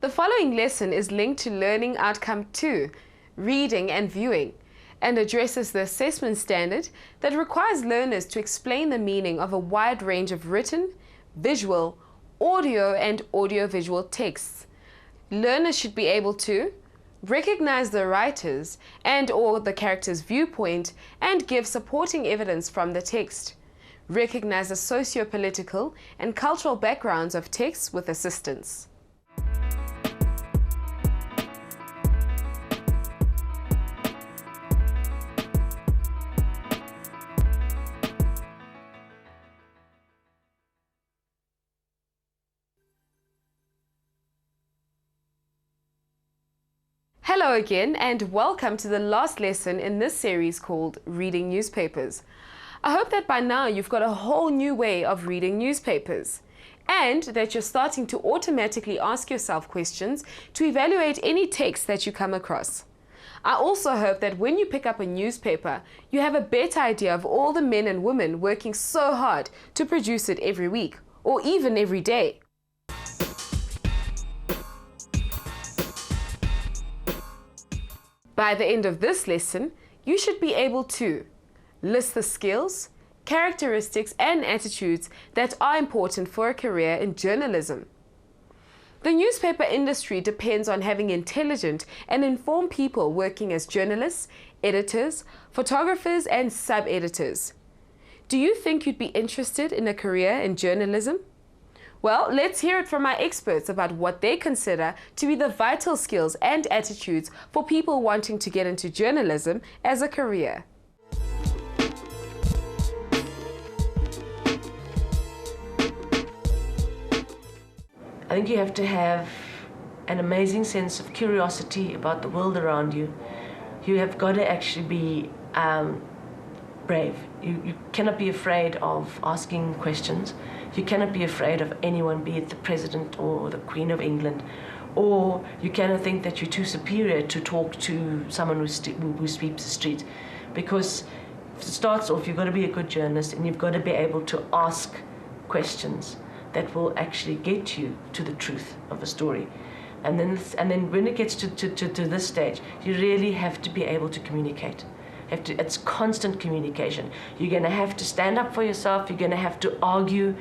The following lesson is linked to Learning Outcome 2, Reading and Viewing, and addresses the assessment standard that requires learners to explain the meaning of a wide range of written, visual, audio, and audiovisual texts. Learners should be able to recognize the writer's and/or the character's viewpoint and give supporting evidence from the text. Recognize the socio-political and cultural backgrounds of texts with assistance. Hello again, and welcome to the last lesson in this series called Reading Newspapers. I hope that by now you've got a whole new way of reading newspapers, and that you're starting to automatically ask yourself questions to evaluate any text that you come across. I also hope that when you pick up a newspaper, you have a better idea of all the men and women working so hard to produce it every week, or even every day. By the end of this lesson, you should be able to list the skills, characteristics, and attitudes that are important for a career in journalism. The newspaper industry depends on having intelligent and informed people working as journalists, editors, photographers, and sub-editors. Do you think you'd be interested in a career in journalism? Well, let's hear it from our experts about what they consider to be the vital skills and attitudes for people wanting to get into journalism as a career. I think you have to have an amazing sense of curiosity about the world around you. You have got to actually be brave. You cannot be afraid of asking questions. You cannot be afraid of anyone, be it the President or the Queen of England. Or you cannot think that you're too superior to talk to someone who sweeps the street. Because it starts off, you've got to be a good journalist and you've got to be able to ask questions that will actually get you to the truth of a story. And then when it gets to this stage, you really have to be able to communicate. It's constant communication. You're going to have to stand up for yourself. You're going to have to argue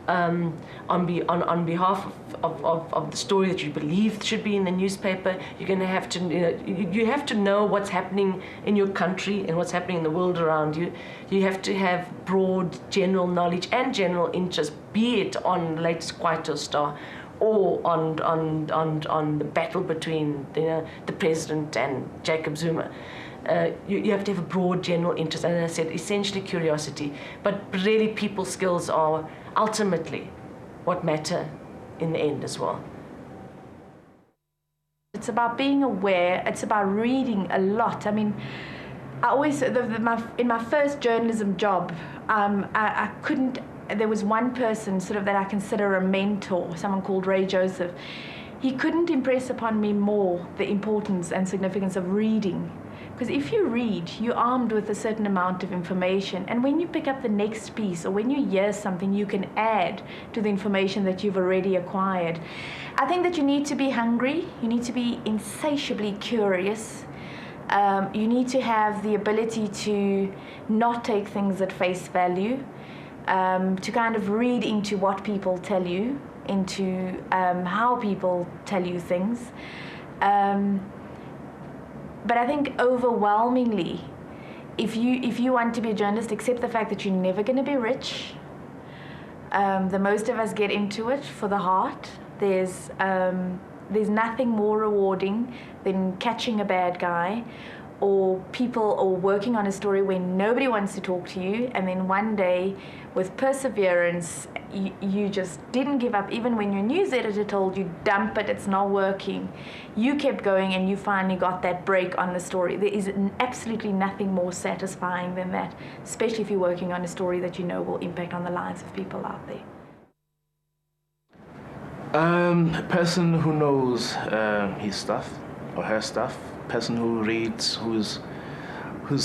on behalf of the story that you believe should be in the newspaper. You're going to have to, you have to know what's happening in your country and what's happening in the world around you. You have to have broad general knowledge and general interest, be it on the latest Kwaito Star or on the battle between the President and Jacob Zuma. You have to have a broad general interest, and as I said, essentially curiosity. But really, people skills are ultimately what matter in the end as well. It's about being aware. It's about reading a lot. I mean, I always in my first journalism job, I couldn't. There was one person sort of that I consider a mentor, someone called Ray Joseph. He couldn't impress upon me more the importance and significance of reading. Because if you read, you're armed with a certain amount of information, and when you pick up the next piece or when you hear something, you can add to the information that you've already acquired. I think that you need to be hungry, you need to be insatiably curious, you need to have the ability to not take things at face value, to kind of read into what people tell you, into how people tell you things. But I think overwhelmingly, if you want to be a journalist, accept the fact that you're never going to be rich. The most of us get into it for the heart. There's nothing more rewarding than catching a bad guy, or working on a story where nobody wants to talk to you, and then one day, with perseverance, you just didn't give up. Even when your news editor told you, dump it, it's not working, you kept going and you finally got that break on the story. There is absolutely nothing more satisfying than that, especially if you're working on a story that you know will impact on the lives of people out there. A person who knows his stuff or her stuff, person who reads, who's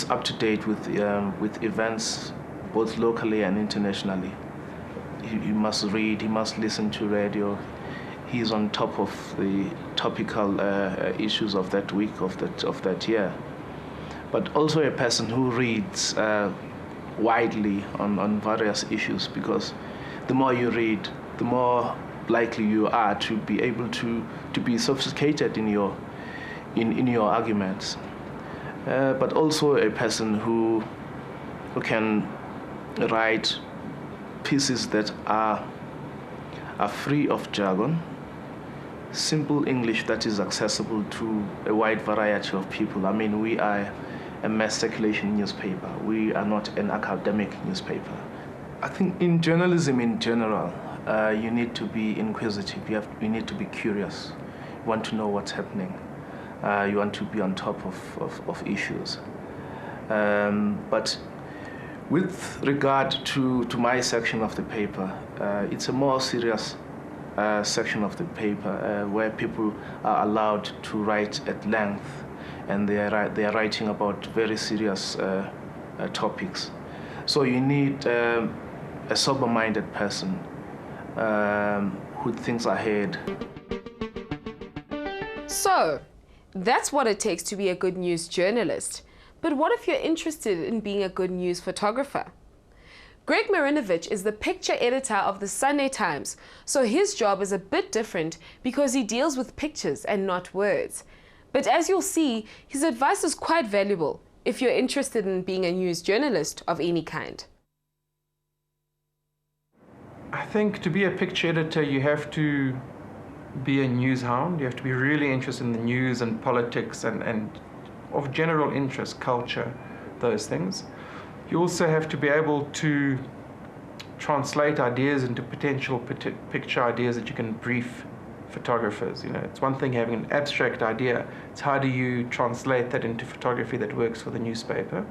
up to date with events, both locally and internationally. He must read, he must listen to radio, he's on top of the topical issues of that week, of that year. But also a person who reads widely on various issues, because the more you read, the more likely you are to be able to be sophisticated in your arguments. But also a person who can write pieces that are free of jargon, simple English that is accessible to a wide variety of people. I mean, we are a mass circulation newspaper. We are not an academic newspaper. I think in journalism in general, you need to be inquisitive. You need to be curious. You want to know what's happening. You want to be on top of issues. But with regard to my section of the paper, it's a more serious section of the paper where people are allowed to write at length, and they are writing about very serious topics. So you need a sober-minded person who thinks ahead. So, that's what it takes to be a good news journalist. But what if you're interested in being a good news photographer? Greg Marinovich is the picture editor of the Sunday Times, so his job is a bit different because he deals with pictures and not words. But as you'll see, his advice is quite valuable if you're interested in being a news journalist of any kind. I think to be a picture editor, you have to be a news hound. You have to be really interested in the news and politics and of general interest, culture, those things. You also have to be able to translate ideas into potential picture ideas that you can brief photographers. You know, it's one thing having an abstract idea. It's how do you translate that into photography that works for the newspaper.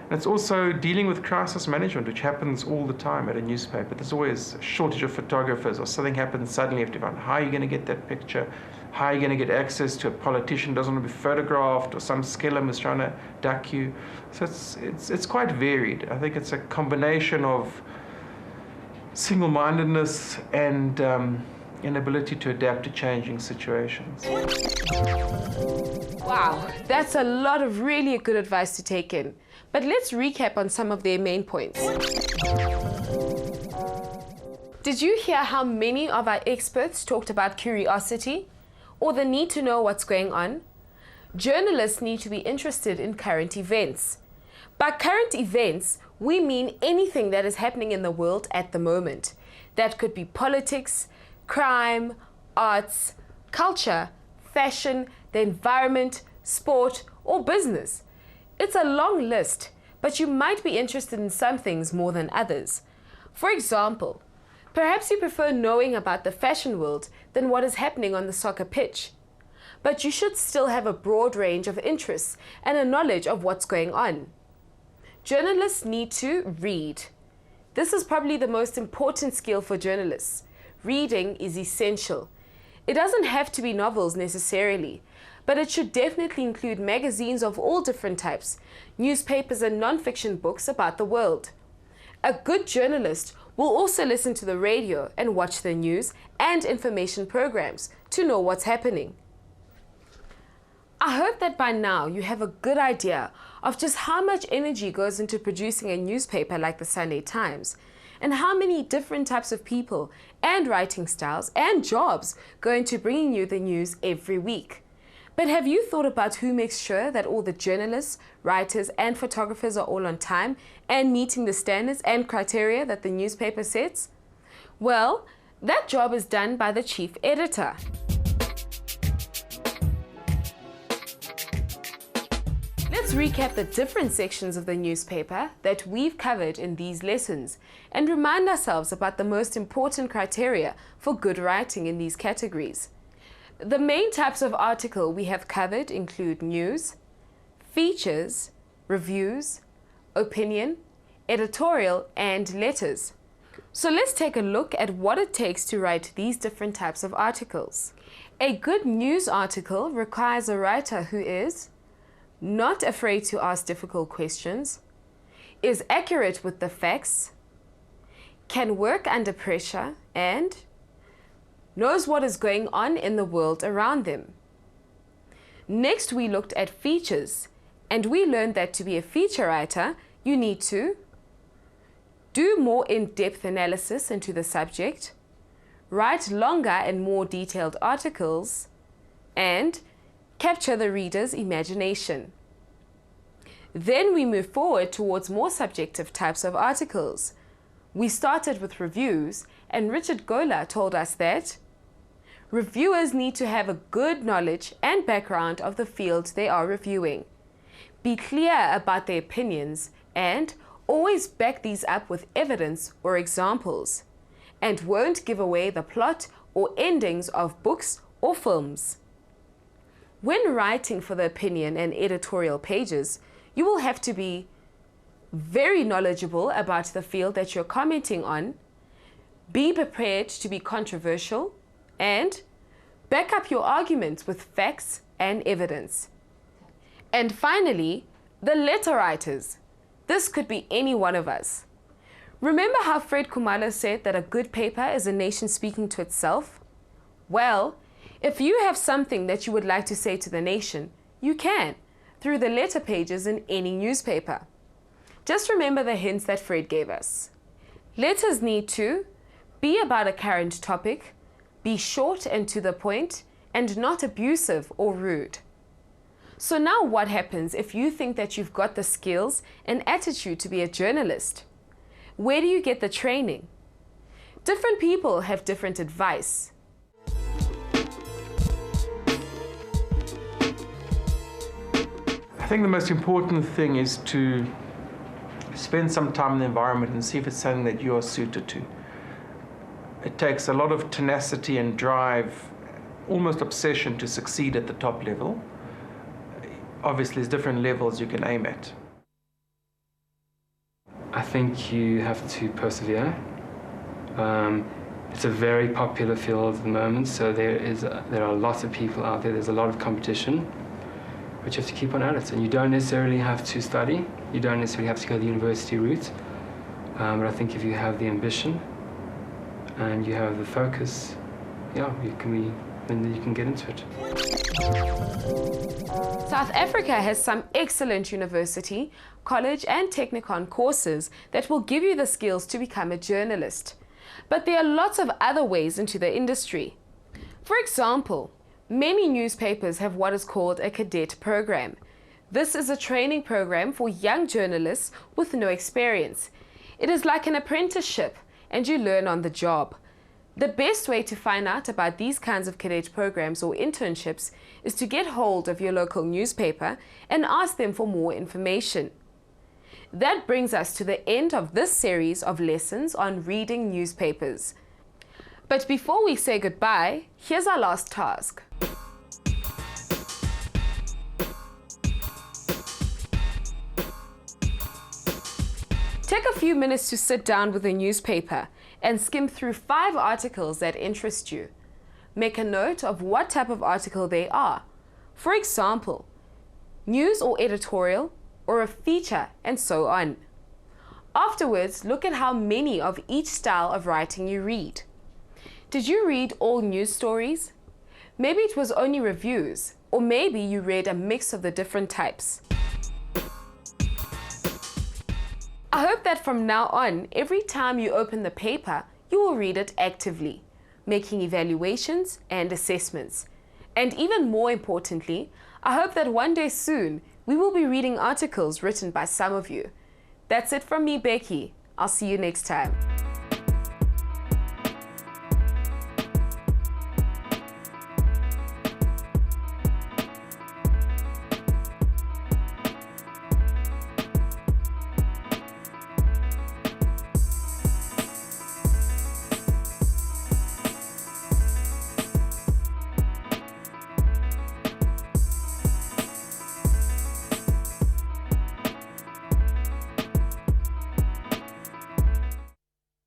And it's also dealing with crisis management, which happens all the time at a newspaper. There's always a shortage of photographers, or something happens suddenly. You have to find how are you going to get that picture, how are you going to get access to a politician who doesn't want to be photographed, or some skillum is trying to duck you. So it's quite varied. I think it's a combination of single-mindedness and inability to adapt to changing situations. Wow, that's a lot of really good advice to take in. But let's recap on some of their main points. Did you hear how many of our experts talked about curiosity or the need to know what's going on? Journalists need to be interested in current events. By current events, we mean anything that is happening in the world at the moment. That could be politics, crime, arts, culture, fashion, the environment, sport, or business. It's a long list, but you might be interested in some things more than others. For example, perhaps you prefer knowing about the fashion world than what is happening on the soccer pitch. But you should still have a broad range of interests and a knowledge of what's going on. Journalists need to read. This is probably the most important skill for journalists. Reading is essential. It doesn't have to be novels necessarily, but it should definitely include magazines of all different types, newspapers and non-fiction books about the world. A good journalist will also listen to the radio and watch the news and information programs to know what's happening. I hope that by now you have a good idea of just how much energy goes into producing a newspaper like the Sunday Times, and how many different types of people and writing styles and jobs go into bringing you the news every week. But have you thought about who makes sure that all the journalists, writers, and photographers are all on time and meeting the standards and criteria that the newspaper sets? Well, that job is done by the chief editor. Let's recap the different sections of the newspaper that we've covered in these lessons and remind ourselves about the most important criteria for good writing in these categories. The main types of article we have covered include news, features, reviews, opinion, editorial, and letters. So let's take a look at what it takes to write these different types of articles. A good news article requires a writer who is not afraid to ask difficult questions, is accurate with the facts, can work under pressure, and knows what is going on in the world around them. Next, we looked at features, and we learned that to be a feature writer, you need to do more in-depth analysis into the subject, write longer and more detailed articles, and capture the reader's imagination. Then we move forward towards more subjective types of articles. We started with reviews, and Richard Gola told us that reviewers need to have a good knowledge and background of the field they are reviewing, be clear about their opinions, and always back these up with evidence or examples, and won't give away the plot or endings of books or films. When writing for the opinion and editorial pages, you will have to be very knowledgeable about the field that you're commenting on, be prepared to be controversial, and back up your arguments with facts and evidence. And finally, the letter writers. This could be any one of us. Remember how Fred Khumalo said that a good paper is a nation speaking to itself? Well, if you have something that you would like to say to the nation, you can, through the letter pages in any newspaper. Just remember the hints that Fred gave us. Letters need to be about a current topic, be short and to the point, and not abusive or rude. So now what happens if you think that you've got the skills and attitude to be a journalist? Where do you get the training? Different people have different advice. I think the most important thing is to spend some time in the environment and see if it's something that you are suited to. It takes a lot of tenacity and drive, almost obsession, to succeed at the top level. Obviously, there's different levels you can aim at. I think you have to persevere. It's a very popular field at the moment, so there are lots of people out there. There's a lot of competition, but you have to keep on at it. And you don't necessarily have to study. You don't necessarily have to go the university route. But I think if you have the ambition and you have the focus, yeah, then you can get into it. South Africa has some excellent university, college and technikon courses that will give you the skills to become a journalist. But there are lots of other ways into the industry. For example, many newspapers have what is called a Cadet Program. This is a training program for young journalists with no experience. It is like an apprenticeship and you learn on the job. The best way to find out about these kinds of cadet programs or internships is to get hold of your local newspaper and ask them for more information. That brings us to the end of this series of lessons on reading newspapers. But before we say goodbye, here's our last task. Take a few minutes to sit down with a newspaper and skim through 5 articles that interest you. Make a note of what type of article they are. For example, news or editorial, or a feature, and so on. Afterwards, look at how many of each style of writing you read. Did you read all news stories? Maybe it was only reviews, or maybe you read a mix of the different types. I hope that from now on, every time you open the paper, you will read it actively, making evaluations and assessments. And even more importantly, I hope that one day soon, we will be reading articles written by some of you. That's it from me, Becky. I'll see you next time.